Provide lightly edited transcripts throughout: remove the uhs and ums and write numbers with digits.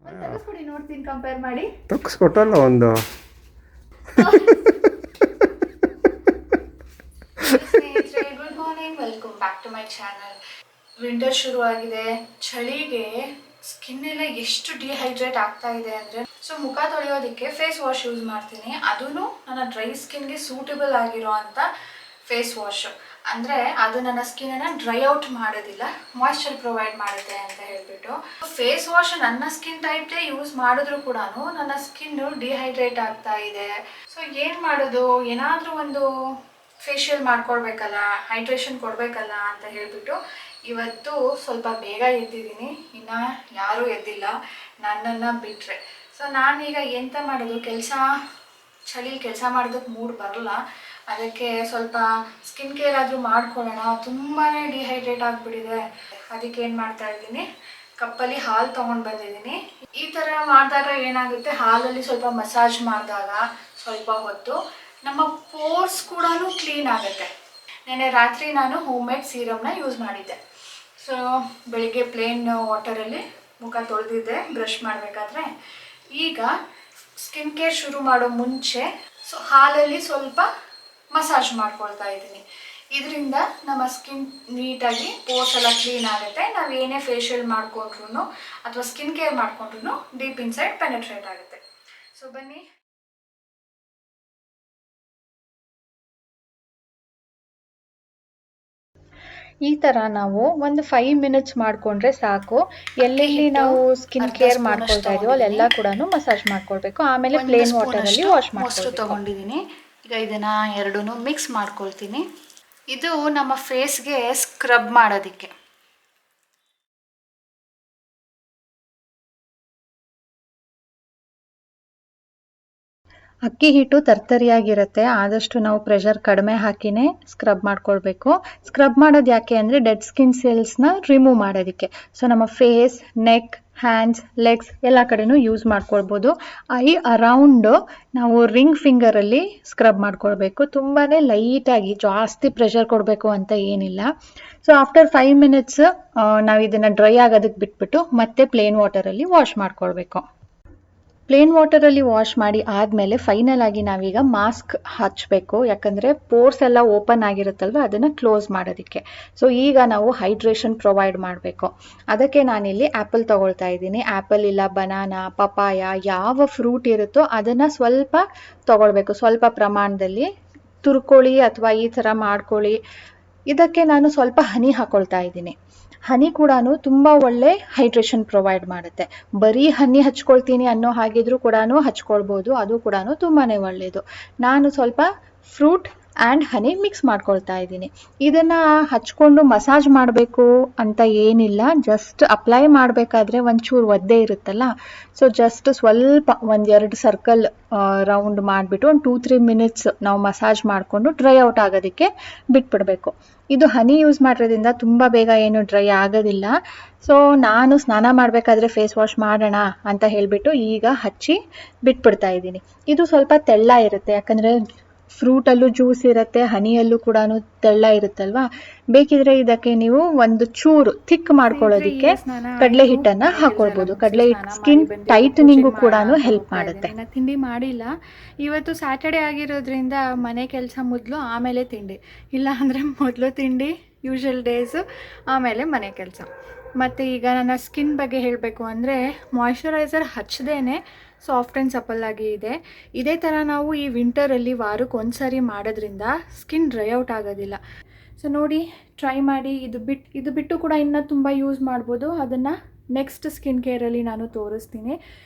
ತಗಸ್ಕೊಡಿ ನೋಡ್ತೀನಿ ಕಂಪೇರ್ ಮಾಡಿ. ತಗ್ಸ್ಕೊಟ್ಟಲ್ಲ ಒಂದು. ಸ್ನೇಹಿತರೆ good morning, welcome back to my channel. Winter ಶುರು ಆಗಿದೆ. ಚಳಿಗೆ ಸ್ಕಿನ್ ಎಲ್ಲ ಎಷ್ಟು ಡಿಹೈಡ್ರೇಟ್ ಆಗ್ತಾ ಇದೆ ಅಂದರೆ, ಸೊ ಮುಖ ತೊಳೆಯೋದಕ್ಕೆ ಫೇಸ್ ವಾಶ್ ಯೂಸ್ ಮಾಡ್ತೀನಿ. ಅದೂ ನನ್ನ ಡ್ರೈ ಸ್ಕಿನ್ಗೆ ಸೂಟಬಲ್ ಆಗಿರೋ ಅಂಥ ಫೇಸ್ ವಾಶ್. ಅಂದರೆ ಅದು ನನ್ನ ಸ್ಕಿನ್ನನ್ನು ಡ್ರೈ ಔಟ್ ಮಾಡೋದಿಲ್ಲ, ಮಾಯ್ಶ್ಚರ್ ಪ್ರೊವೈಡ್ ಮಾಡುತ್ತೆ ಅಂತ ಹೇಳ್ಬಿಟ್ಟು. ಫೇಸ್ ವಾಶ್ ನನ್ನ ಸ್ಕಿನ್ ಟೈಪ್ಗೆ ಯೂಸ್ ಮಾಡಿದ್ರು ಕೂಡ ನನ್ನ ಸ್ಕಿನ್ನು ಡಿಹೈಡ್ರೇಟ್ ಆಗ್ತಾ ಇದೆ. ಸೊ ಏನು ಮಾಡೋದು, ಏನಾದರೂ ಒಂದು ಫೇಶಿಯಲ್ ಮಾಡ್ಕೊಳ್ಬೇಕಲ್ಲ, ಹೈಡ್ರೇಷನ್ ಕೊಡಬೇಕಲ್ಲ ಅಂತ ಹೇಳ್ಬಿಟ್ಟು ಇವತ್ತು ಸ್ವಲ್ಪ ಬೇಗ ಎದ್ದಿದ್ದೀನಿ. ಇನ್ನು ಯಾರೂ ಎದ್ದಿಲ್ಲ ನನ್ನನ್ನು ಬಿಟ್ಟರೆ. ಸೊ ನಾನೀಗ ಎಂತ ಮಾಡೋದು, ಚಳಿ ಕೆಲಸ ಮಾಡೋದಕ್ಕೆ ಮೂಡ್ ಬರಲ್ಲ. ಅದಕ್ಕೆ ಸ್ವಲ್ಪ ಸ್ಕಿನ್ ಕೇರ್ ಆದರೂ ಮಾಡ್ಕೊಳ್ಳೋಣ. ತುಂಬಾ ಡಿಹೈಡ್ರೇಟ್ ಆಗಿಬಿಟ್ಟಿದೆ. ಅದಕ್ಕೆ ಏನು ಮಾಡ್ತಾ ಇದ್ದೀನಿ, ಕಪ್ಪಲ್ಲಿ ಹಾಲು ತೊಗೊಂಡು ಬಂದಿದ್ದೀನಿ. ಈ ಥರ ಮಾಡಿದಾಗ ಏನಾಗುತ್ತೆ, ಹಾಲಲ್ಲಿ ಸ್ವಲ್ಪ ಮಸಾಜ್ ಮಾಡಿದಾಗ ಸ್ವಲ್ಪ ಹೊತ್ತು ನಮ್ಮ ಪೋರ್ಸ್ ಕೂಡ ಕ್ಲೀನ್ ಆಗುತ್ತೆ. ನೆನ್ನೆ ರಾತ್ರಿ ನಾನು ಹೋಮ್ ಮೇಡ್ ಸೀರಮ್ನ ಯೂಸ್ ಮಾಡಿದ್ದೆ. ಸೊ ಬೆಳಿಗ್ಗೆ ಪ್ಲೇನ್ ವಾಟರಲ್ಲಿ ಮುಖ ತೊಳೆದಿದ್ದೆ ಬ್ರಷ್ ಮಾಡಬೇಕಾದ್ರೆ. ಈಗ ಸ್ಕಿನ್ ಕೇರ್ ಶುರು ಮಾಡೋ ಮುಂಚೆ ಸೊ ಹಾಲಲ್ಲಿ ಸ್ವಲ್ಪ ಮಸಾಜ್ ಮಾಡ್ಕೊಳ್ತಾ ಇದ್ದೀನಿ. ಇದರಿಂದ ನಮ್ಮ ಸ್ಕಿನ್ ನೀಟಾಗಿ ಪೋರ್ಸ್ ಎಲ್ಲ ಕ್ಲೀನ್ ಆಗುತ್ತೆ. ನಾವು ಏನೇ ಫೇಶಿಯಲ್ ಮಾಡಿಕೊಂಡ್ರು ಅಥವಾ ಸ್ಕಿನ್ ಕೇರ್ ಮಾಡಿಕೊಂಡ್ರು ಡೀಪ್ ಇನ್ಸೈಡ್ ಪೆನೆಟ್ರೇಟ್ ಆಗುತ್ತೆ. ಸೊ ಬನ್ನಿ. ಈ ಥರ ನಾವು ಒಂದು 5 ಮಿನಿಟ್ಸ್ ಮಾಡಿಕೊಂಡ್ರೆ ಸಾಕು. ಎಲ್ಲೆಲ್ಲಿ ನಾವು ಸ್ಕಿನ್ ಕೇರ್ ಮಾಡ್ಕೊಳ್ತಾ ಇದೀವೋ ಅಲ್ಲೆಲ್ಲ ಕೂಡ ಮಸಾಜ್ ಮಾಡ್ಕೊಳ್ಬೇಕು. ಆಮೇಲೆ ಪ್ಲೇನ್ ವಾಟರಲ್ಲಿ ವಾಶ್ ಮಾಡ್ಕೊಳ್ಬೇಕು. ತೊಗೊಂಡಿದ್ದೀನಿ. ಈಗ ಇದನ್ನು ಎರಡೂ ಮಿಕ್ಸ್ ಮಾಡ್ಕೊಳ್ತೀನಿ. ಇದು ನಮ್ಮ ಫೇಸ್ಗೆ ಸ್ಕ್ರಬ್ ಮಾಡೋದಕ್ಕೆ. ಅಕ್ಕಿ ಹಿಟ್ಟು ತರ್ತರಿಯಾಗಿರುತ್ತೆ. ಆದಷ್ಟು ನಾವು ಪ್ರೆಷರ್ ಕಡಿಮೆ ಹಾಕಿನೇ ಸ್ಕ್ರಬ್ ಮಾಡ್ಕೊಳ್ಬೇಕು. ಸ್ಕ್ರಬ್ ಮಾಡೋದು ಯಾಕೆ ಅಂದರೆ ಡೆಡ್ ಸ್ಕಿನ್ ಸೆಲ್ಸ್ನ ರಿಮೂವ್ ಮಾಡೋದಕ್ಕೆ. ಸೊ ನಮ್ಮ ಫೇಸ್, ನೆಕ್, ಹ್ಯಾಂಡ್ಸ್, ಲೆಗ್ಸ್ ಎಲ್ಲ ಕಡೆನೂ ಯೂಸ್ ಮಾಡ್ಕೊಳ್ಬೋದು. ಐ ಅರೌಂಡು ನಾವು ರಿಂಗ್ ಫಿಂಗರಲ್ಲಿ ಸ್ಕ್ರಬ್ ಮಾಡ್ಕೊಳ್ಬೇಕು. ತುಂಬಾ ಲೈಟಾಗಿ, ಜಾಸ್ತಿ ಪ್ರೆಷರ್ ಕೊಡಬೇಕು ಅಂತ ಏನಿಲ್ಲ. ಸೊ ಆಫ್ಟರ್ 5 ಮಿನಿಟ್ಸ್ ನಾವು ಇದನ್ನು ಡ್ರೈ ಆಗೋದಕ್ಕೆ ಬಿಟ್ಬಿಟ್ಟು ಮತ್ತೆ ಪ್ಲೇನ್ ವಾಟರಲ್ಲಿ ವಾಶ್ ಮಾಡ್ಕೊಳ್ಬೇಕು. ಪ್ಲೇನ್ ವಾಟರಲ್ಲಿ ವಾಶ್ ಮಾಡಿ ಆದಮೇಲೆ ಫೈನಲ್ ಆಗಿ ನಾವೀಗ ಮಾಸ್ಕ್ ಹಚ್ಚಬೇಕು. ಯಾಕಂದರೆ ಪೋರ್ಸ್ ಎಲ್ಲ ಓಪನ್ ಆಗಿರುತ್ತಲ್ವ, ಅದನ್ನು ಕ್ಲೋಸ್ ಮಾಡೋದಕ್ಕೆ. ಸೊ ಈಗ ನಾವು ಹೈಡ್ರೇಷನ್ ಪ್ರೊವೈಡ್ ಮಾಡಬೇಕು. ಅದಕ್ಕೆ ನಾನಿಲ್ಲಿ ಆ್ಯಪಲ್ ತೊಗೊಳ್ತಾ ಇದ್ದೀನಿ. ಆ್ಯಪಲ್ ಇಲ್ಲ ಬನಾನಾ, ಪಪಾಯ, ಯಾವ ಫ್ರೂಟ್ ಇರುತ್ತೋ ಅದನ್ನು ಸ್ವಲ್ಪ ತೊಗೊಳ್ಬೇಕು. ಸ್ವಲ್ಪ ಪ್ರಮಾಣದಲ್ಲಿ ತುರ್ಕೊಳ್ಳಿ ಅಥವಾ ಈ ಥರ ಮಾಡ್ಕೊಳ್ಳಿ. ಇದಕ್ಕೆ ನಾನು ಸ್ವಲ್ಪ ಹನಿ ಹಾಕೊಳ್ತಾ ಇದ್ದೀನಿ. ಹನಿ ಕೂಡ ತುಂಬ ಒಳ್ಳೆ ಹೈಡ್ರೇಷನ್ ಪ್ರೊವೈಡ್ ಮಾಡುತ್ತೆ. ಬರೀ ಹನಿ ಹಚ್ಕೊಳ್ತೀನಿ ಅನ್ನೋ ಹಾಗಿದ್ರೂ ಕೂಡ ಹಚ್ಕೊಳ್ಬೋದು. ಅದು ಕೂಡ ತುಂಬಾ ಒಳ್ಳೆಯದು. ನಾನು ಸ್ವಲ್ಪ ಫ್ರೂಟ್ ಆ್ಯಂಡ್ ಹನಿ ಮಿಕ್ಸ್ ಮಾಡ್ಕೊಳ್ತಾ ಇದ್ದೀನಿ. ಇದನ್ನು ಹಚ್ಕೊಂಡು ಮಸಾಜ್ ಮಾಡಬೇಕು ಅಂತ ಏನಿಲ್ಲ. ಜಸ್ಟ್ ಅಪ್ಲೈ ಮಾಡಬೇಕಾದ್ರೆ ಒಂಚೂರು ಒದ್ದೆ ಇರುತ್ತಲ್ಲ, ಸೊ ಜಸ್ಟ್ ಸ್ವಲ್ಪ 1-2 ಸರ್ಕಲ್ ರೌಂಡ್ ಮಾಡಿಬಿಟ್ಟು ಒಂದು 2-3 ಮಿನಿಟ್ಸ್ ನಾವು ಮಸಾಜ್ ಮಾಡಿಕೊಂಡು ಡ್ರೈ ಔಟ್ ಆಗೋದಕ್ಕೆ ಬಿಟ್ಬಿಡಬೇಕು. ಇದು ಹನಿ ಯೂಸ್ ಮಾಡೋದ್ರಿಂದ ತುಂಬ ಬೇಗ ಏನು ಡ್ರೈ ಆಗೋದಿಲ್ಲ. ಸೊ ನಾನು ಸ್ನಾನ ಮಾಡಬೇಕಾದ್ರೆ ಫೇಸ್ ವಾಶ್ ಮಾಡೋಣ ಅಂತ ಹೇಳಿಬಿಟ್ಟು ಈಗ ಹಚ್ಚಿ ಬಿಟ್ಬಿಡ್ತಾ ಇದ್ದೀನಿ. ಇದು ಸ್ವಲ್ಪ ತೆಳ್ಳ ಇರುತ್ತೆ, ಯಾಕಂದರೆ ಫ್ರೂಟಲ್ಲೂ ಜ್ಯೂಸ್ ಇರುತ್ತೆ, ಹನಿಯಲ್ಲೂ ಕೂಡ ತೆಳ್ಳ ಇರುತ್ತಲ್ವಾ. ಬೇಕಿದ್ರೆ ಇದಕ್ಕೆ ನೀವು ಒಂದು ಚೂರು ಥಿಕ್ ಮಾಡ್ಕೊಳ್ಳೋದಕ್ಕೆ ಕಡಲೆ ಹಿಟ್ಟನ್ನು ಹಾಕೊಳ್ಬೋದು. ಕಡಲೆ ಹಿಟ್ಟು ಸ್ಕಿನ್ ಟೈಟನಿಂಗು ಕೂಡ ಹೆಲ್ಪ್ ಮಾಡುತ್ತೆ. ತಿಂಡಿ ಮಾಡಿಲ್ಲ ಇವತ್ತು, ಸ್ಯಾಟರ್ಡೆ ಆಗಿರೋದ್ರಿಂದ ಮನೆ ಕೆಲಸ ಮೊದಲು, ಆಮೇಲೆ ತಿಂಡಿ. ಇಲ್ಲ ಅಂದರೆ ಮೊದಲು ತಿಂಡಿ ಯೂಶುವಲ್ ಡೇಸು, ಆಮೇಲೆ ಮನೆ ಕೆಲಸ. ಮತ್ತು ಈಗ ನನ್ನ ಸ್ಕಿನ್ ಬಗ್ಗೆ ಹೇಳಬೇಕು ಅಂದರೆ, ಮಾಯ್ಶ್ಚರೈಸರ್ ಹಚ್ಚದೇನೆ ಸಾಫ್ಟ್ ಆ್ಯಂಡ್ ಸಪಲ್ ಆಗಿ ಇದೆ. ಇದೇ ಥರ ನಾವು ಈ ವಿಂಟರಲ್ಲಿ ವಾರಕ್ಕೆ ಒಂದ್ಸರಿ ಮಾಡೋದ್ರಿಂದ ಸ್ಕಿನ್ ಡ್ರೈ ಔಟ್ ಆಗೋದಿಲ್ಲ. ಸೊ ನೋಡಿ, ಟ್ರೈ ಮಾಡಿ. ಇದು ಬಿಟ್ಟು ಕೂಡ ಇನ್ನೂ ತುಂಬ ಯೂಸ್ ಮಾಡ್ಬೋದು. ಅದನ್ನು ನೆಕ್ಸ್ಟ್ ಸ್ಕಿನ್ ಕೇರಲ್ಲಿ ನಾನು ತೋರಿಸ್ತೀನಿ.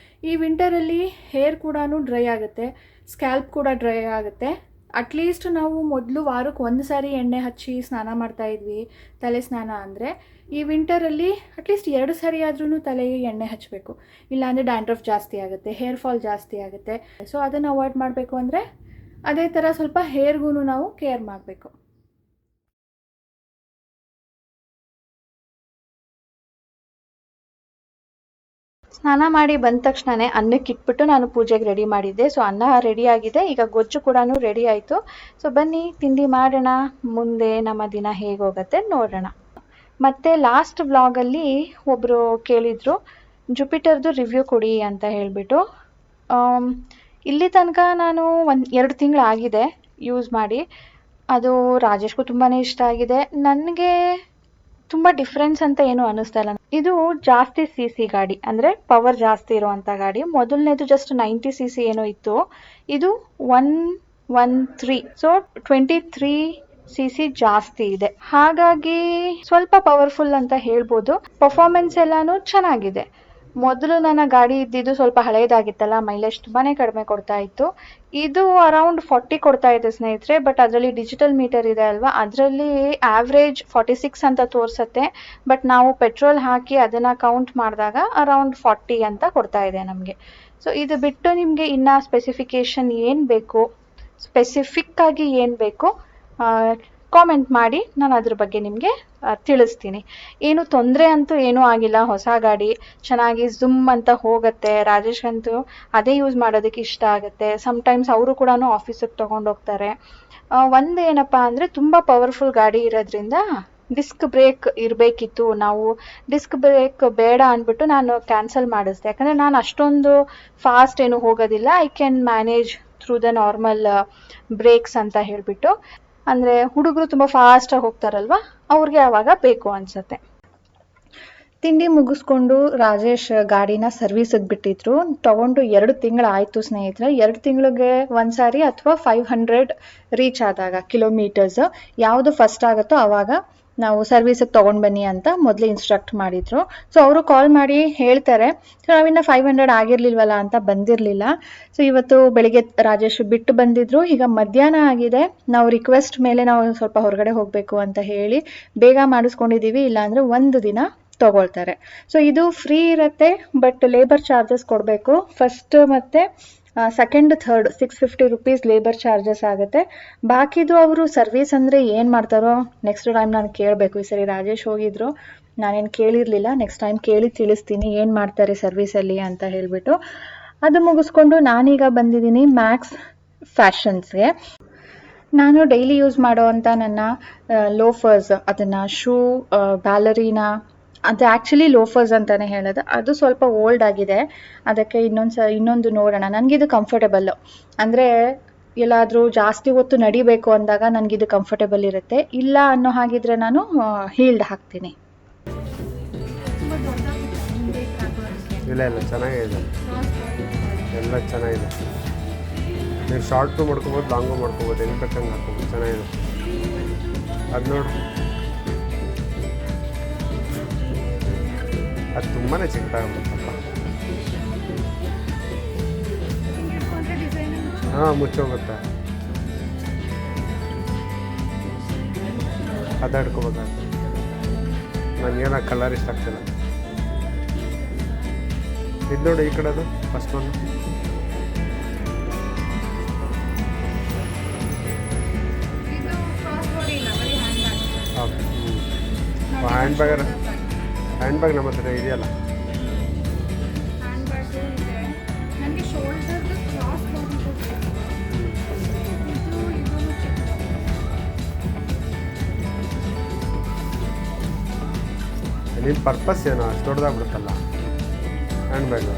ಈ ವಿಂಟರಲ್ಲಿ ಹೇರ್ ಕೂಡ ಡ್ರೈ ಆಗುತ್ತೆ, ಸ್ಕ್ಯಾಲ್ಪ್ ಕೂಡ ಡ್ರೈ ಆಗುತ್ತೆ. ಅಟ್ಲೀಸ್ಟ್ ನಾವು ಮೊದಲು ವಾರಕ್ಕೆ ಒಂದು ಸಾರಿ ಎಣ್ಣೆ ಹಚ್ಚಿ ಸ್ನಾನ ಮಾಡ್ತಾಯಿದ್ವಿ, ತಲೆ ಸ್ನಾನ ಅಂದರೆ. ಈ ವಿಂಟರಲ್ಲಿ ಅಟ್ಲೀಸ್ಟ್ 2 ಸಾರಿ ಆದ್ರೂ ತಲೆಗೆ ಎಣ್ಣೆ ಹಚ್ಚಬೇಕು. ಇಲ್ಲಾಂದರೆ ಡ್ಯಾಂಡ್ರಫ್ ಜಾಸ್ತಿ ಆಗುತ್ತೆ, ಹೇರ್ ಫಾಲ್ ಜಾಸ್ತಿ ಆಗುತ್ತೆ. ಸೊ ಅದನ್ನು ಅವಾಯ್ಡ್ ಮಾಡಬೇಕು ಅಂದರೆ ಅದೇ ಥರ ಸ್ವಲ್ಪ ಹೇರ್ಗೂ ನಾವು ಕೇರ್ ಮಾಡಬೇಕು. ಸ್ನಾನ ಮಾಡಿ ಬಂದ ತಕ್ಷಣವೇ ಅನ್ನಕ್ಕೆ ಇಟ್ಬಿಟ್ಟು ನಾನು ಪೂಜೆಗೆ ರೆಡಿ ಮಾಡಿದ್ದೆ. ಸೊ ಅನ್ನ ರೆಡಿ ಆಗಿದೆ, ಈಗ ಗೊಜ್ಜು ಕೂಡ ರೆಡಿ ಆಯಿತು. ಸೊ ಬನ್ನಿ ತಿಂಡಿ ಮಾಡೋಣ. ಮುಂದೆ ನಮ್ಮ ದಿನ ಹೇಗೆ ಹೋಗುತ್ತೆ ನೋಡೋಣ. ಮತ್ತು ಲಾಸ್ಟ್ ವ್ಲಾಗಲ್ಲಿ ಒಬ್ಬರು ಕೇಳಿದರು, ಜುಪಿಟರ್ದು ರಿವ್ಯೂ ಕೊಡಿ ಅಂತ ಹೇಳಿಬಿಟ್ಟು. ಇಲ್ಲಿ ತನಕ ನಾನು 2 ತಿಂಗಳು ಆಗಿದೆ ಯೂಸ್ ಮಾಡಿ. ಅದು ರಾಜೇಶ್ಗೂ ತುಂಬಾ ಇಷ್ಟ ಆಗಿದೆ. ನನಗೆ ತುಂಬ ಡಿಫ್ರೆನ್ಸ್ ಅಂತ ಏನೂ ಅನ್ನಿಸ್ತಾ ಇಲ್ಲ. ಇದು ಜಾಸ್ತಿ CC ಗಾಡಿ, ಅಂದರೆ ಪವರ್ ಜಾಸ್ತಿ ಇರುವಂಥ ಗಾಡಿ. ಮೊದಲನೇದು ಜಸ್ಟ್ 90 CC ಏನೋ ಇತ್ತು, ಇದು 113, ಸೊ 23 CC ಜಾಸ್ತಿ ಇದೆ. ಹಾಗಾಗಿ ಸ್ವಲ್ಪ ಪವರ್ಫುಲ್ ಅಂತ ಹೇಳ್ಬೋದು. ಪರ್ಫಾರ್ಮೆನ್ಸ್ ಎಲ್ಲಾನು ಚೆನ್ನಾಗಿದೆ. ಮೊದಲು ನನ್ನ ಗಾಡಿ ಇದ್ದಿದ್ದು ಸ್ವಲ್ಪ ಹಳೇದಾಗಿತ್ತಲ್ಲ, ಮೈಲೇಜ್ ತುಂಬಾ ಕಡಿಮೆ ಕೊಡ್ತಾ ಇತ್ತು. ಇದು ಅರೌಂಡ್ 40 ಕೊಡ್ತಾ ಇದೆ ಸ್ನೇಹಿತರೆ. ಬಟ್ ಅದರಲ್ಲಿ ಡಿಜಿಟಲ್ ಮೀಟರ್ ಇದೆ ಅಲ್ವಾ, ಅದರಲ್ಲಿ ಆವ್ರೇಜ್ 46 ಅಂತ ತೋರಿಸುತ್ತೆ. ಬಟ್ ನಾವು ಪೆಟ್ರೋಲ್ ಹಾಕಿ ಅದನ್ನು ಕೌಂಟ್ ಮಾಡಿದಾಗ ಅರೌಂಡ್ 40 ಅಂತ ಕೊಡ್ತಾ ಇದೆ ನಮಗೆ. ಸೊ ಇದು ಬಿಟ್ಟು ನಿಮಗೆ ಇನ್ನು ಸ್ಪೆಸಿಫಿಕೇಶನ್ ಏನು ಬೇಕು, ಸ್ಪೆಸಿಫಿಕ್ ಆಗಿ ಏನು ಬೇಕು ಕಾಮೆಂಟ್ ಮಾಡಿ, ನಾನು ಅದ್ರ ಬಗ್ಗೆ ನಿಮಗೆ ತಿಳಿಸ್ತೀನಿ. ಏನು ತೊಂದರೆ ಅಂತೂ ಏನೂ ಆಗಿಲ್ಲ. ಹೊಸ ಗಾಡಿ ಚೆನ್ನಾಗಿ ಝುಮ್ ಅಂತ ಹೋಗುತ್ತೆ. ರಾಜೇಶ್ಗಂತೂ ಅದೇ ಯೂಸ್ ಮಾಡೋದಕ್ಕೆ ಇಷ್ಟ ಆಗುತ್ತೆ. ಸಮ್ಟೈಮ್ಸ್ ಅವರು ಕೂಡ ಆಫೀಸಿಗೆ ತೊಗೊಂಡೋಗ್ತಾರೆ. ಒಂದು ಏನಪ್ಪ ಅಂದರೆ ತುಂಬ ಪವರ್ಫುಲ್ ಗಾಡಿ ಇರೋದ್ರಿಂದ ಡಿಸ್ಕ್ ಬ್ರೇಕ್ ಇರಬೇಕಿತ್ತು. ನಾವು ಡಿಸ್ಕ್ ಬ್ರೇಕ್ ಬೇಡ ಅಂದ್ಬಿಟ್ಟು ನಾನು ಕ್ಯಾನ್ಸಲ್ ಮಾಡಿಸ್ದೆ. ಯಾಕಂದರೆ ನಾನು ಅಷ್ಟೊಂದು ಫಾಸ್ಟ್ ಏನು ಹೋಗೋದಿಲ್ಲ. I can manage through the normal breaks ಅಂತ ಹೇಳಿಬಿಟ್ಟು. ಅಂದರೆ ಹುಡುಗರು ತುಂಬ ಫಾಸ್ಟಾಗಿ ಹೋಗ್ತಾರಲ್ವ, ಅವ್ರಿಗೆ ಆವಾಗ ಬೇಕು ಅನಿಸುತ್ತೆ. ತಿಂಡಿ ಮುಗಿಸ್ಕೊಂಡು ರಾಜೇಶ್ ಗಾಡಿನ ಸರ್ವಿಸಿಗೆ ಬಿಟ್ಟಿದ್ರು. ತೊಗೊಂಡು 2 ತಿಂಗಳು ಆಯಿತು ಸ್ನೇಹಿತರೆ. 2 ತಿಂಗಳಿಗೆ ಒಂದ್ಸಾರಿ ಅಥವಾ 500 ರೀಚ್ ಆದಾಗ ಕಿಲೋಮೀಟರ್ಸ್ ಯಾವುದು ಫಸ್ಟ್ ಆಗುತ್ತೋ ಆವಾಗ ನಾವು ಸರ್ವಿಸಿಗೆ ತೊಗೊಂಡು ಬನ್ನಿ ಅಂತ ಮೊದಲೇ ಇನ್ಸ್ಟ್ರಕ್ಟ್ ಮಾಡಿದ್ರು. ಸೊ ಅವರು ಕಾಲ್ ಮಾಡಿ ಹೇಳ್ತಾರೆ. ಸೊ ನಾವಿನ್ನು 500 ಆಗಿರಲಿಲ್ವಲ್ಲ ಅಂತ ಬಂದಿರಲಿಲ್ಲ. ಸೊ ಇವತ್ತು ಬೆಳಿಗ್ಗೆ ರಾಜೇಶ್ ಬಿಟ್ಟು ಬಂದಿದ್ರು. ಈಗ ಮಧ್ಯಾಹ್ನ ಆಗಿದೆ. ನಾವು ರಿಕ್ವೆಸ್ಟ್ ಮೇಲೆ ನಾವು ಸ್ವಲ್ಪ ಹೊರಗಡೆ ಹೋಗಬೇಕು ಅಂತ ಹೇಳಿ ಬೇಗ ಮಾಡಿಸ್ಕೊಂಡಿದ್ದೀವಿ. ಇಲ್ಲಾಂದರೆ 1 ದಿನ ತಗೊಳ್ತಾರೆ. ಸೊ ಇದು ಫ್ರೀ ಇರುತ್ತೆ, ಬಟ್ ಲೇಬರ್ ಚಾರ್ಜಸ್ ಕೊಡಬೇಕು. ಫಸ್ಟ್ ಮತ್ತು second third 650 rupees labour charges ಆಗುತ್ತೆ. ಬಾಕಿದು ಅವರು ಸರ್ವಿಸ್ ಅಂದರೆ ಏನು ಮಾಡ್ತಾರೋ ನೆಕ್ಸ್ಟ್ ಟೈಮ್ ನಾನು ಕೇಳಬೇಕು. ಈ ಸರಿ ರಾಜೇಶ್ ಹೋಗಿದ್ರು, ನಾನೇನು ಕೇಳಿರಲಿಲ್ಲ. ನೆಕ್ಸ್ಟ್ ಟೈಮ್ ಕೇಳಿ ತಿಳಿಸ್ತೀನಿ ಏನು ಮಾಡ್ತಾರೆ ಸರ್ವಿಸಲ್ಲಿ ಅಂತ ಹೇಳಿಬಿಟ್ಟು. ಅದು ಮುಗಿಸ್ಕೊಂಡು ನಾನೀಗ ಬಂದಿದ್ದೀನಿ ಮ್ಯಾಕ್ಸ್ ಫ್ಯಾಷನ್ಸ್ಗೆ. ನಾನು ಡೈಲಿ ಯೂಸ್ ಮಾಡೋವಂಥ ನನ್ನ ಲೋಫರ್ಸ್, ಅದನ್ನು ಶೂ, ಬ್ಯಾಲರೀನಾ, ಅದು ಆ್ಯಕ್ಚುಲಿ ಲೋಫರ್ಸ್ ಅಂತಲೇ ಹೇಳೋದು. ಅದು ಸ್ವಲ್ಪ ಓಲ್ಡ್ ಆಗಿದೆ, ಅದಕ್ಕೆ ಇನ್ನೊಂದು ನೋಡೋಣ. ನನಗಿದು ಕಂಫರ್ಟೇಬಲ್ಲು, ಅಂದರೆ ಎಲ್ಲಾದರೂ ಜಾಸ್ತಿ ಹೊತ್ತು ನಡಿಬೇಕು ಅಂದಾಗ ನನಗಿದು ಕಂಫರ್ಟೇಬಲ್ ಇರುತ್ತೆ. ಇಲ್ಲ ಅನ್ನೋ ಹಾಗಿದ್ರೆ ನಾನು ಹೀಲ್ಡ್ ಹಾಕ್ತೀನಿ. ಇಲ್ಲ ಚೆನ್ನಾಗಿದೆ, ಎಲ್ಲ ಚೆನ್ನಾಗಿದೆ. ನೀವು ಶಾರ್ಟು ಮಾಡ್ಕೋಬೋದು, ಲಾಂಗು ಮಾಡ್ಕೋಬೋದು, ಹೆಂಗೆ ಬೇಕಂಗೆ ಹಾಕ್ಕೋಬೋದು. ಚೆನ್ನಾಗಿದೆ. ಅದು ನೋಡಿ, ಅದು ತುಂಬಾ ಚಿಕ್ಕದಾಗ್ಬಿಡುತ್ತಪ್ಪ. ಹಾಂ, ಮುಚ್ಚೋಗುತ್ತೆ. ಅದು ಹಿಡ್ಕೋಬೇಕಾಗ್ತದೆ. ನನಗೇನು ಆ ಕಲರ್ ಇಷ್ಟ ಆಗ್ತಿಲ್ಲ. ಇದು ನೋಡಿ, ಈ ಕಡೆ ಅದು ಫಸ್ಟ್ ಒನ್. ಹ್ಯಾಂಡ್ ಬ್ಯಾಗ್ ನಮ್ಮ ಹತ್ರ ಇದೆಯಲ್ಲ. ನಿನ್ನ ಪರ್ಪಸ್ ಏನೋ ಅಷ್ಟು ದೊಡ್ಡದಾಗ್ಬಿಡುತ್ತಲ್ಲ ಹ್ಯಾಂಡ್ ಬ್ಯಾಗು.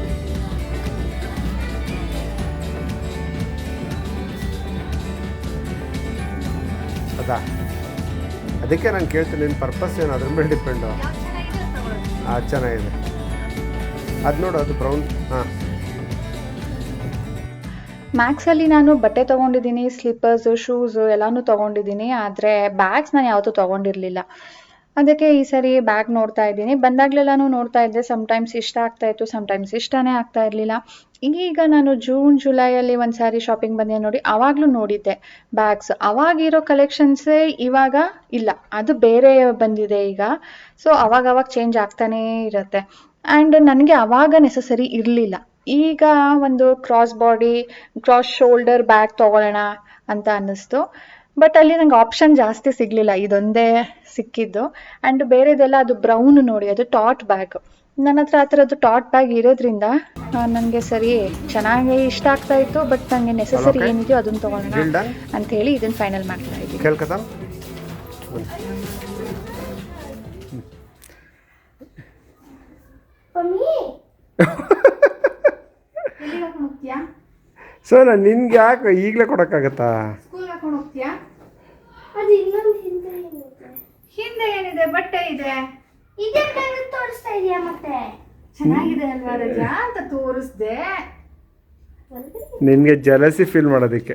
ಅದಾ, ಅದಕ್ಕೆ ನಾನು ಕೇಳ್ತೀನಿ, ನಿನ್ನ ಪರ್ಪಸ್ ಏನು, ಅದ್ರ ಮೇಲೆ ಡಿಪೆಂಡು. ಅದು ಚೆನ್ನಾಗಿದೆ. ಅದು ನೋಡು, ಅದು ಬ್ರೌನ್. ಹಾಂ, ಮ್ಯಾಕ್ಸಲ್ಲಿ ನಾನು ಬಟ್ಟೆ ತೊಗೊಂಡಿದ್ದೀನಿ, ಸ್ಲಿಪ್ಪರ್ಸು, ಶೂಸು ಎಲ್ಲನೂ ತೊಗೊಂಡಿದ್ದೀನಿ. ಆದರೆ ಬ್ಯಾಗ್ಸ್ ನಾನು ಯಾವತ್ತೂ ತೊಗೊಂಡಿರಲಿಲ್ಲ. ಅದಕ್ಕೆ ಈ ಸರಿ ಬ್ಯಾಗ್ ನೋಡ್ತಾ ಇದ್ದೀನಿ. ಬಂದಾಗಲೆಲ್ಲನೂ ನೋಡ್ತಾ ಇದ್ದೆ. ಸಮ್ಟೈಮ್ಸ್ ಇಷ್ಟ ಆಗ್ತಾಯಿತ್ತು, ಸಮ್ಟೈಮ್ಸ್ ಇಷ್ಟನೇ ಆಗ್ತಾ ಇರಲಿಲ್ಲ. ಈಗ ನಾನು ಜೂನ್ ಜುಲೈಯಲ್ಲಿ ಒಂದು ಸಾರಿ ಶಾಪಿಂಗ್ ಬಂದೆ ನೋಡಿ, ಆವಾಗಲೂ ನೋಡಿದ್ದೆ ಬ್ಯಾಗ್ಸ್. ಅವಾಗಿರೋ ಕಲೆಕ್ಷನ್ಸೇ ಇವಾಗ ಇಲ್ಲ, ಅದು ಬೇರೆ ಬಂದಿದೆ ಈಗ. ಸೊ ಅವಾಗವಾಗ ಚೇಂಜ್ ಆಗ್ತಾನೇ ಇರುತ್ತೆ. ಆ್ಯಂಡ್ ನನಗೆ ಆವಾಗ ನೆಸಸರಿ ಇರಲಿಲ್ಲ. ಈಗ ಒಂದು ಕ್ರಾಸ್ ಶೋಲ್ಡರ್ ಬ್ಯಾಗ್ ತೊಗೊಳ್ಳೋಣ ಅಂತ ಅನ್ನಿಸ್ತು. ಬಟ್ ಅಲ್ಲಿ ನಂಗೆ ಆಪ್ಷನ್ ಜಾಸ್ತಿ ಸಿಗಲಿಲ್ಲ, ಇದೊಂದೇ ಸಿಕ್ಕಿದ್ದು. ಆ್ಯಂಡ್ ಬೇರೆದೆಲ್ಲ ಅದು ಬ್ರೌನ್ ನೋಡಿ, ಅದು ಟಾಟ್ ಬ್ಯಾಗ್. ನನ್ನ ಹತ್ರ ಆ ಥರದ್ದು ಟಾಟ್ ಬ್ಯಾಗ್ ಇರೋದ್ರಿಂದ ನನಗೆ ಸರಿ ಚೆನ್ನಾಗಿ ಇಷ್ಟ ಆಗ್ತಾ ಇತ್ತು. ಬಟ್ ನನಗೆ ನೆಸಸರಿ ಏನಿದೆಯೋ ಅದನ್ನು ತೊಗೊಳ್ಳೋಣ ಅಂತ ಹೇಳಿ ಇದನ್ನು ಫೈನಲ್ ಮಾಡ್ತಾ ಇದ್ದೀನಿ. ಎಲ್ಲಿಗೆ ಹಾಕೊಂಡು ಹೋಗ್ತೀಯಾ? ಸೊ ನಾನು ನಿನ್ಗೆ ಯಾಕೆ ಈಗಲೇ ಕೊಡೋಕ್ಕಾಗತ್ತಾ? ಸ್ಕೂಲ್ಗೆ ಹಾಕೊಂಡು ಹೋಗ್ತೀಯಾ? ಅದು ಇನ್ನೊಂದು ಹಿಂದೆ ಏನಿದೆ? ಹಿಂದೆ ಏನಿದೆ? ಬಟ್ಟೆ ಇದೆ. ಇದೇ ಟೈಮ್ ತೋರಿಸ್ತಾ ಇದೆಯಾ ಮತ್ತೆ? ಚೆನ್ನಾಗಿದೆ ಅಲ್ವಾ ರಜಾ ಅಂತ ತೋರಿಸ್ದೆ. ನಿನಗೆ ಜಲಸಿ ಫೀಲ್ ಮಾಡೋದಕ್ಕೆ.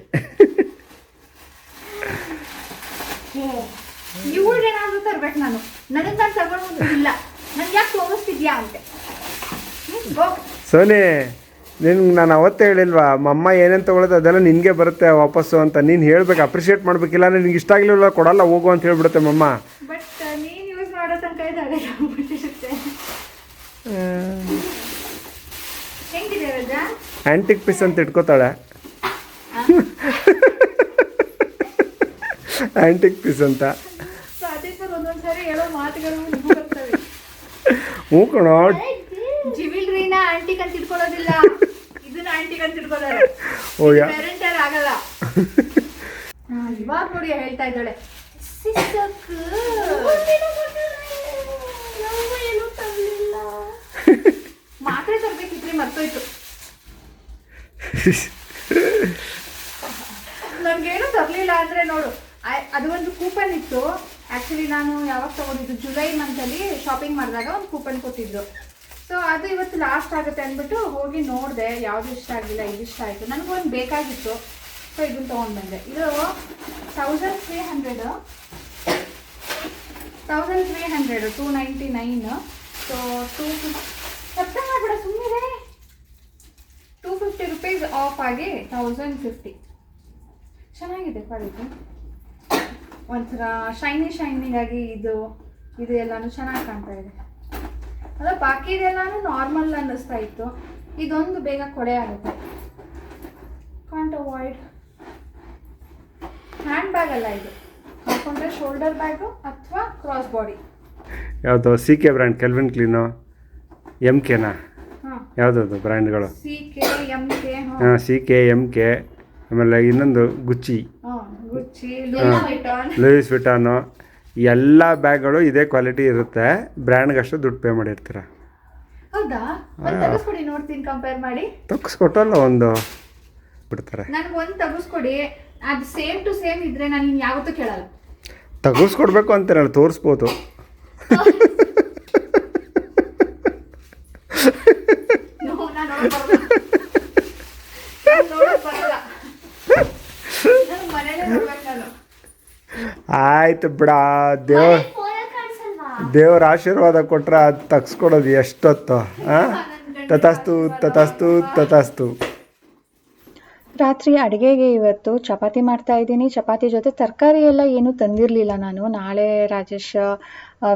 ಇವಳಿಗೇನಾದ್ರೂ ತರ್ಬೇಕು ನಾನು. ನನಗೆ ನಾನು ತಗೊಂಡಿಲ್ಲ, ನನ್ಗೆ ಯಾಕೆ ತೋರಿಸ್ತಿದ್ಯಾ ಅಂತೆ. ಸೋನಿ, ನಿನ್ಗೆ ನಾನು ಅವತ್ತೇ ಹೇಳಿಲ್ವಾ ಮಮ್ಮ ಏನೇನು ತೊಗೊಳೋದು ಅದೆಲ್ಲ ನಿನಗೆ ಬರುತ್ತೆ ವಾಪಸ್ಸು ಅಂತ. ನೀನು ಹೇಳ್ಬೇಕು, ಅಪ್ರಿಷಿಯೇಟ್ ಮಾಡಬೇಕಿಲ್ಲ. ನಿನಗೆ ಇಷ್ಟ ಆಗಲಿಲ್ಲ ಕೊಡಲ್ಲ ಹೋಗು ಅಂತ ಹೇಳ್ಬಿಡುತ್ತೆ ಮಮ್ಮ. ಬಟ್ ನೀನು ಯೂಸ್ ಮಾಡೋ ತನಕ ಇದಾಗುತ್ತೆ. ಹೆಂಗಿದೆ ರಜಾ? ಆ್ಯಂಟಿಕ್ ಪೀಸ್ ಅಂತ ಇಟ್ಕೋತಾಳೆ. ಆ್ಯಂಟಿಕ್ ಪೀಸ್ ಅಂತ. ಒಂದೊಂದ್ಸರಿ ಹೇಳೋ ಮಾತುಗಳು ಬರ್ತವೆ. ಹ್ಞೂ ಕಣೋ. ಜಿವಿಲ್ರಿನ ಆಂಟಿಕ್ ಅಂತ ಇಟ್ಕೊಳ್ಳೋದಿಲ್ಲ, ಇದನ್ನ ಆಂಟಿಕ್ ಅಂತ ಇಟ್ಕೊಳ್ಳೋರು. ಪೇರೆಂಟರ್ ಆಗಲ್ಲ. ಇವಾಗ ನೋಡಿ ಹೇಳ್ತಾ ಇದ್ದಾಳೆ ಮಾತ್ರೆ ತರ್ಬೇಕಿದ್ರಿ ಮರ್ತೋಯ್ತು. ನನ್ಗೇನು ತರ್ಲಿಲ್ಲ ಅಂದ್ರೆ ನೋಡು, ಅದು ಒಂದು ಕೂಪನ್ ಇತ್ತು. ಆಕ್ಚುಲಿ ನಾನು ಯಾವಾಗ ತಗೊಂಡಿದ್ದು ಜುಲೈ ಮಂತಲ್ಲಿ ಶಾಪಿಂಗ್ ಮಾಡಿದಾಗ ಒಂದು ಕೂಪನ್ ಕೊಟ್ಟಿದ್ರು. ಸೊ ಅದು ಇವತ್ತು ಲಾಸ್ಟ್ ಆಗುತ್ತೆ ಅಂದ್ಬಿಟ್ಟು ಹೋಗಿ ನೋಡಿದೆ, ಯಾವುದು ಇಷ್ಟ ಆಗಿಲ್ಲ, ಇದು ಇಷ್ಟ ಆಯಿತು. ನನಗೊಂದು ಬೇಕಾಗಿತ್ತು, ಸೊ ಇದನ್ನು ತೊಗೊಂಡು ಬಂದೆ. ಇದು 1300 299. ಸೊ 250 ಮಾಡ್ಬಿಡ ಸುಮ್ಮನೆ. 250 ರುಪೀಸ್ ಆಫ್ ಆಗಿ 1050. ಚೆನ್ನಾಗಿದೆ ಕ್ವಾಲಿಟಿ. ಒಂಥರ ಶೈನಿಂಗ್ ಇದು ಎಲ್ಲಾನು ಚೆನ್ನಾಗಿ ಕಾಣ್ತಾ ಇದೆ. ಅಲ್ಲ ಬಾಕಿ ಇದೆಲ್ಲಾನು ನಾರ್ಮಲ್ ಅನ್ನಿಸ್ತಾ ಇತ್ತು. ಇದೊಂದು ಬೇಗ ಕೊಡೆ ಆಗುತ್ತೆ. Can't avoid. ಹ್ಯಾಂಡ್ ಬ್ಯಾಗ್ ಅಲ್ಲ ಇದು, ಹಾಕೊಂಡ್ರೆ ಶೋಲ್ಡರ್ ಬ್ಯಾಗು ಅಥವಾ ಕ್ರಾಸ್ ಬಾಡಿ. ಯಾವುದು? CK ಬ್ರ್ಯಾಂಡ್, ಕೆಲ್ವಿನ್ ಕ್ಲೀನು, MKನಾ? ಯಾವುದದು ಬ್ರ್ಯಾಂಡ್ಗಳು? CK MK. ಹಾಂ, CK MK. ಆಮೇಲೆ ಇನ್ನೊಂದು ಗುಚ್ಚಿ, ಲೂಯಿಸ್ ವಿಟಾನು. ಎಲ್ಲ ಬ್ಯಾಗ್ಗಳು ಇದೇ ಕ್ವಾಲಿಟಿ ಇರುತ್ತೆ. ಬ್ರ್ಯಾಂಡ್ಗೆ ಅಷ್ಟು ದುಡ್ಡು ಪೇ ಮಾಡಿರ್ತೀರ. ಹೌದಾ? ತಗಸ್ಕೊಡಿ ನೋಡ್ತೀನಿ, ಕಂಪೇರ್ ಮಾಡಿ. ತಗ್ಸ್ಕೊಟ್ಟಲ್ಲ ಒಂದು ಬಿಡ್ತಾರೆ. ನನಗೆ ಒಂದು ತಗಸ್ಕೊಡಿ, ಅದು ಸೇಮ್ ಟು ಸೇಮ್ ಇದ್ರೆ ನಾನು ಯಾವತ್ತೂ ಕೇಳಲ್ಲ. ತಗಸ್ಕೊಡ್ಬೇಕು ಅಂತೀರಲ್ಲ, ತೋರಿಸ್ಬೋದು. ಆಯ್ತು ಬಿಡ, ದೇವ್ರ ಆಶೀರ್ವಾದ ಕೊಟ್ರೆ ಅದು ತಗ್ಸ್ಕೊಡೋದು ಎಷ್ಟೊತ್ತು. ತತಾಸ್ತು. ರಾತ್ರಿ ಅಡುಗೆಗೆ ಇವತ್ತು ಚಪಾತಿ ಮಾಡ್ತಾ ಇದ್ದೀನಿ. ಚಪಾತಿ ಜೊತೆ ತರಕಾರಿ ಎಲ್ಲ ಏನೂ ತಂದಿರಲಿಲ್ಲ ನಾನು. ನಾಳೆ ರಾಜೇಶ್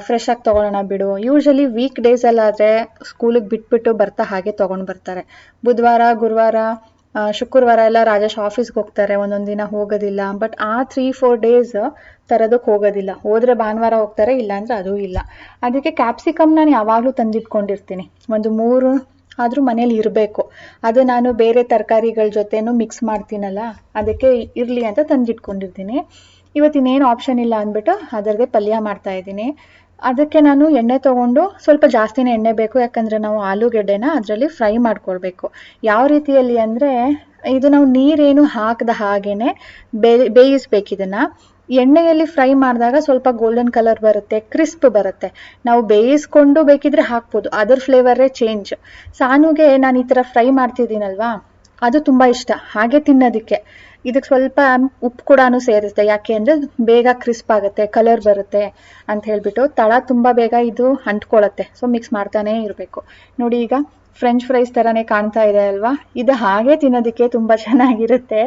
ಫ್ರೆಶ್ ಆಗಿ ತೊಗೊಳ್ಳೋಣ ಬಿಡು. ಯೂಶಲಿ ವೀಕ್ ಡೇಸಲ್ಲಾದರೆ ಸ್ಕೂಲಿಗೆ ಬಿಟ್ಬಿಟ್ಟು ಬರ್ತಾ ಹಾಗೆ ತೊಗೊಂಡು ಬರ್ತಾರೆ. ಬುಧವಾರ, ಗುರುವಾರ, ಶುಕ್ರವಾರ ಎಲ್ಲ ರಾಜೇಶ್ ಆಫೀಸ್ಗೆ ಹೋಗ್ತಾರೆ, ಒಂದೊಂದು ದಿನ ಹೋಗೋದಿಲ್ಲ. ಬಟ್ ಆ 3-4 ಡೇಸ್ ತರೋದಕ್ಕೆ ಹೋಗೋದಿಲ್ಲ. ಹೋದರೆ ಭಾನುವಾರ ಹೋಗ್ತಾರೆ, ಇಲ್ಲಾಂದ್ರೆ ಅದೂ ಇಲ್ಲ. ಅದಕ್ಕೆ ಕ್ಯಾಪ್ಸಿಕಮ್ ನಾನು ಯಾವಾಗಲೂ ತಂದಿಟ್ಕೊಂಡಿರ್ತೀನಿ. ಒಂದು 3 ಆದರೂ ಮನೇಲಿ ಇರಬೇಕು. ಅದು ನಾನು ಬೇರೆ ತರಕಾರಿಗಳ ಜೊತೆನೂ ಮಿಕ್ಸ್ ಮಾಡ್ತೀನಲ್ಲ, ಅದಕ್ಕೆ ಇರಲಿ ಅಂತ ತಂದಿಟ್ಕೊಂಡಿರ್ತೀನಿ. ಇವತ್ತಿನೇನು ಆಪ್ಷನ್ ಇಲ್ಲ ಅಂದ್ಬಿಟ್ಟು ಅದರದೇ ಪಲ್ಯ ಮಾಡ್ತಾಯಿದ್ದೀನಿ. ಅದಕ್ಕೆ ನಾನು ಎಣ್ಣೆ ತೊಗೊಂಡು, ಸ್ವಲ್ಪ ಜಾಸ್ತಿನೇ ಎಣ್ಣೆ ಬೇಕು, ಯಾಕಂದರೆ ನಾವು ಆಲೂಗೆಡ್ಡೆನ ಅದರಲ್ಲಿ ಫ್ರೈ ಮಾಡ್ಕೊಳ್ಬೇಕು. ಯಾವ ರೀತಿಯಲ್ಲಿ ಅಂದರೆ, ಇದು ನಾವು ನೀರೇನು ಹಾಕದ ಹಾಗೇ ಬೇಯಿಸ್ಬೇಕು. ಇದನ್ನು ಎಣ್ಣೆಯಲ್ಲಿ ಫ್ರೈ ಮಾಡಿದಾಗ ಸ್ವಲ್ಪ ಗೋಲ್ಡನ್ ಕಲರ್ ಬರುತ್ತೆ, ಕ್ರಿಸ್ಪ್ ಬರುತ್ತೆ. ನಾವು ಬೇಯಿಸ್ಕೊಂಡು ಬೇಕಿದ್ರೆ ಹಾಕ್ಬೋದು, ಅದರ ಫ್ಲೇವರೇ ಚೇಂಜ್. ಸಾನುಗೆ ನಾನು ಈ ಥರ ಫ್ರೈ ಮಾಡ್ತಿದ್ದೀನಲ್ವಾ, ಅದು ತುಂಬ ಇಷ್ಟ ಹಾಗೆ ತಿನ್ನೋದಕ್ಕೆ. ಇದಕ್ಕೆ ಸ್ವಲ್ಪ ಉಪ್ಪು ಕೂಡ ಸೇರಿಸ್ದೆ, ಯಾಕೆ ಅಂದರೆ ಬೇಗ ಕ್ರಿಸ್ಪ್ ಆಗುತ್ತೆ, ಕಲರ್ ಬರುತ್ತೆ ಅಂತ ಹೇಳ್ಬಿಟ್ಟು. ತಳ ತುಂಬ ಬೇಗ ಇದು ಅಂಟ್ಕೊಳ್ಳುತ್ತೆ, ಸೊ ಮಿಕ್ಸ್ ಮಾಡ್ತಾನೇ ಇರಬೇಕು. ನೋಡಿ, ಈಗ ಫ್ರೆಂಚ್ ಫ್ರೈಸ್ ಥರನೇ ಕಾಣ್ತಾ ಇದೆ ಅಲ್ವಾ. ಇದು ಹಾಗೆ ತಿನ್ನೋದಕ್ಕೆ ತುಂಬ ಚೆನ್ನಾಗಿರುತ್ತೆ.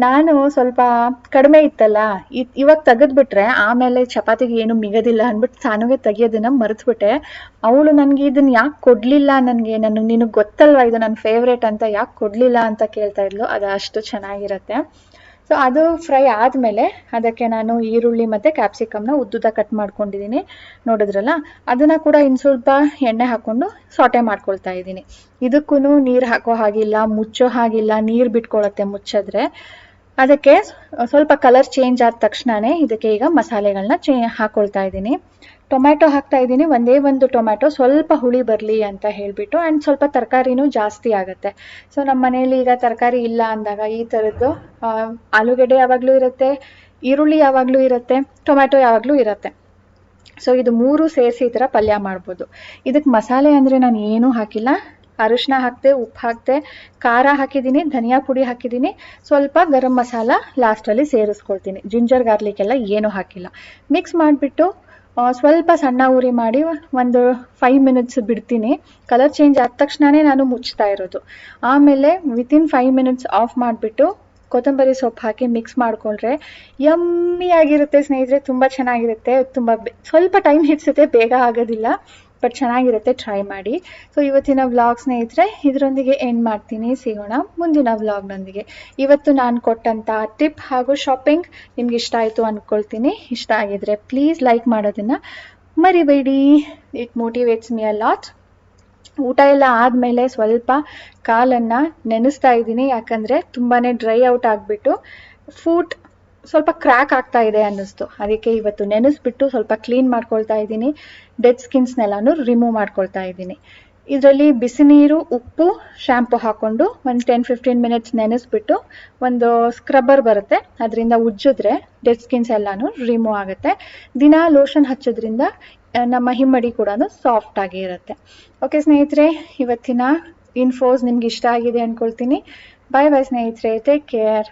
ನಾನು ಸ್ವಲ್ಪ ಕಡಿಮೆ ಇತ್ತಲ್ಲ, ಇವಾಗ ತೆಗೆದ್ಬಿಟ್ರೆ ಆಮೇಲೆ ಚಪಾತಿಗೆ ಏನು ಮಿಗೋದಿಲ್ಲ ಅಂದ್ಬಿಟ್ಟು ಸಾನುಗೆ ತೆಗಿಯೋದನ್ನ ಮರೆತುಬಿಟ್ಟೆ. ಅವಳು ನನಗೆ ಇದನ್ನು ಯಾಕೆ ಕೊಡಲಿಲ್ಲ, ನಿನಗೆ ಗೊತ್ತಲ್ವ ಇದು ನನ್ನ ಫೇವ್ರೇಟ್ ಅಂತ, ಯಾಕೆ ಕೊಡಲಿಲ್ಲ ಅಂತ ಕೇಳ್ತಾ ಇದ್ಲು. ಅದು ಅಷ್ಟು ಚೆನ್ನಾಗಿರುತ್ತೆ. ಸೊ ಅದು ಫ್ರೈ ಆದಮೇಲೆ ಅದಕ್ಕೆ ನಾನು ಈರುಳ್ಳಿ ಮತ್ತು ಕ್ಯಾಪ್ಸಿಕಮ್ನ ಉದ್ದುದ ಕಟ್ ಮಾಡ್ಕೊಂಡಿದ್ದೀನಿ, ನೋಡಿದ್ರಲ್ಲ. ಅದನ್ನು ಕೂಡ ಇನ್ನು ಸ್ವಲ್ಪ ಎಣ್ಣೆ ಹಾಕ್ಕೊಂಡು ಸಾಟೆ ಮಾಡ್ಕೊಳ್ತಾ ಇದ್ದೀನಿ. ಇದಕ್ಕೂ ನೀರು ಹಾಕೋ ಹಾಗಿಲ್ಲ, ಮುಚ್ಚೋ ಹಾಗಿಲ್ಲ, ನೀರು ಬಿಟ್ಕೊಳ್ಳುತ್ತೆ ಮುಚ್ಚಿದ್ರೆ. ಅದಕ್ಕೆ ಸ್ವಲ್ಪ ಕಲರ್ ಚೇಂಜ್ ಆದ ತಕ್ಷಣವೇ ಇದಕ್ಕೆ ಈಗ ಮಸಾಲೆಗಳನ್ನ ಹಾಕ್ಕೊಳ್ತಾ ಇದ್ದೀನಿ. ಟೊಮ್ಯಾಟೊ ಹಾಕ್ತಾ ಇದ್ದೀನಿ, ಒಂದೇ ಒಂದು ಟೊಮ್ಯಾಟೊ ಸ್ವಲ್ಪ ಹುಳಿ ಬರಲಿ ಅಂತ ಹೇಳಿಬಿಟ್ಟು. ಆ್ಯಂಡ್ ಸ್ವಲ್ಪ ತರಕಾರಿನೂ ಜಾಸ್ತಿ ಆಗುತ್ತೆ. ಸೊ ನಮ್ಮ ಮನೇಲಿ ಈಗ ತರಕಾರಿ ಇಲ್ಲ ಅಂದಾಗ ಈ ಥರದ್ದು ಆಲೂಗಡ್ಡೆ ಯಾವಾಗಲೂ ಇರುತ್ತೆ, ಈರುಳ್ಳಿ ಯಾವಾಗಲೂ ಇರುತ್ತೆ, ಟೊಮ್ಯಾಟೊ ಯಾವಾಗಲೂ ಇರುತ್ತೆ. ಸೊ ಇದು 3 ಸೇರಿಸಿ ಈ ಥರ ಪಲ್ಯ ಮಾಡ್ಬೋದು. ಇದಕ್ಕೆ ಮಸಾಲೆ ಅಂದರೆ ನಾನು ಏನೂ ಹಾಕಿಲ್ಲ. ಅರಿಶಿನ ಹಾಕಿದೆ, ಉಪ್ಪು ಹಾಕಿದೆ, ಖಾರ ಹಾಕಿದ್ದೀನಿ, ಧನಿಯಾ ಪುಡಿ ಹಾಕಿದ್ದೀನಿ, ಸ್ವಲ್ಪ ಗರಂ ಮಸಾಲ ಲಾಸ್ಟಲ್ಲಿ ಸೇರಿಸ್ಕೊಳ್ತೀನಿ. ಜಿಂಜರ್ ಗಾರ್ಲಿಕ್ ಎಲ್ಲ ಏನೂ ಹಾಕಿಲ್ಲ. ಮಿಕ್ಸ್ ಮಾಡಿಬಿಟ್ಟು ಸ್ವಲ್ಪ ಸಣ್ಣ ಉರಿ ಮಾಡಿ ಒಂದು 5 ಮಿನಿಟ್ಸ್ ಬಿಡ್ತೀನಿ. ಕಲರ್ ಚೇಂಜ್ ಆದ ತಕ್ಷಣವೇ ನಾನು ಮುಚ್ತಾ ಇರೋದು. ಆಮೇಲೆ ವಿತಿನ್ 5 ಮಿನಿಟ್ಸ್ ಆಫ್ ಮಾಡಿಬಿಟ್ಟು ಕೊತ್ತಂಬರಿ ಸೊಪ್ಪು ಹಾಕಿ ಮಿಕ್ಸ್ ಮಾಡಿಕೊಂಡ್ರೆ ಯಮ್ಮಿ ಆಗಿರುತ್ತೆ ಸ್ನೇಹಿತರೆ. ತುಂಬ ಚೆನ್ನಾಗಿರುತ್ತೆ. ಸ್ವಲ್ಪ ಟೈಮ್ ಹಿಡಿಸುತ್ತೆ, ಬೇಗ ಆಗೋದಿಲ್ಲ, ಬಟ್ ಚೆನ್ನಾಗಿರುತ್ತೆ. ಟ್ರೈ ಮಾಡಿ. ಸೊ ಇವತ್ತಿನ ವ್ಲಾಗ್ ಸ್ನೇಹಿತರೆ ಇದರೊಂದಿಗೆ ಎಂಡ್ ಮಾಡ್ತೀನಿ. ಸಿಗೋಣ ಮುಂದಿನ ವ್ಲಾಗ್ನೊಂದಿಗೆ. ಇವತ್ತು ನಾನು ಕೊಟ್ಟಂಥ ಟಿಪ್ ಹಾಗೂ ಶಾಪಿಂಗ್ ನಿಮ್ಗೆ ಇಷ್ಟ ಆಯಿತು ಅಂದ್ಕೊಳ್ತೀನಿ. ಇಷ್ಟ ಆಗಿದ್ರೆ ಪ್ಲೀಸ್ ಲೈಕ್ ಮಾಡೋದನ್ನು ಮರಿಬೇಡಿ. It motivates me a lot. ಊಟ ಎಲ್ಲ ಆದಮೇಲೆ ಸ್ವಲ್ಪ ಕಾಲನ್ನು ನೆನೆಸ್ತಾ ಇದ್ದೀನಿ, ಯಾಕಂದರೆ ತುಂಬಾ ಡ್ರೈ ಔಟ್ ಆಗಿಬಿಟ್ಟು ಫುಟ್ ಸ್ವಲ್ಪ ಕ್ರ್ಯಾಕ್ ಆಗ್ತಾ ಇದೆ ಅನ್ನಿಸ್ತು. ಅದಕ್ಕೆ ಇವತ್ತು ನೆನೆಸ್ಬಿಟ್ಟು ಸ್ವಲ್ಪ ಕ್ಲೀನ್ ಮಾಡ್ಕೊಳ್ತಾ ಇದ್ದೀನಿ. ಡೆಡ್ ಸ್ಕಿನ್ಸ್ನೆಲ್ಲನೂ ರಿಮೂವ್ ಮಾಡ್ಕೊಳ್ತಾ ಇದ್ದೀನಿ. ಇದರಲ್ಲಿ ಬಿಸಿ ನೀರು, ಉಪ್ಪು, ಶ್ಯಾಂಪು ಹಾಕ್ಕೊಂಡು ಒಂದು 10-15 ಮಿನಿಟ್ಸ್ ನೆನೆಸ್ಬಿಟ್ಟು ಒಂದು ಸ್ಕ್ರಬ್ಬರ್ ಬರುತ್ತೆ, ಅದರಿಂದ ಉಜ್ಜಿದ್ರೆ ಡೆಡ್ ಸ್ಕಿನ್ಸ್ ಎಲ್ಲನೂ ರಿಮೂವ್ ಆಗುತ್ತೆ. ದಿನ ಲೋಷನ್ ಹಚ್ಚೋದ್ರಿಂದ ನಮ್ಮ ಹಿಮ್ಮಡಿ ಕೂಡ ಸಾಫ್ಟಾಗಿ ಇರುತ್ತೆ. ಓಕೆ ಸ್ನೇಹಿತರೆ, ಇವತ್ತಿನ ಇನ್ಫೋಸ್ ನಿಮ್ಗೆ ಇಷ್ಟ ಆಗಿದೆ ಅಂದ್ಕೊಳ್ತೀನಿ. ಬಾಯ್ ಬಾಯ್ ಸ್ನೇಹಿತರೆ, ಟೇಕ್ ಕೇರ್.